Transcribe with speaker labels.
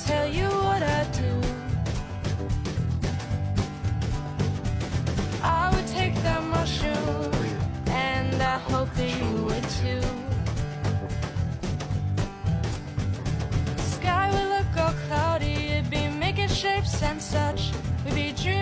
Speaker 1: tell you what I do. I would take that mushroom, and I hope that you would too. Sky would look all cloudy, it'd be making shapes and such. We'd be dreaming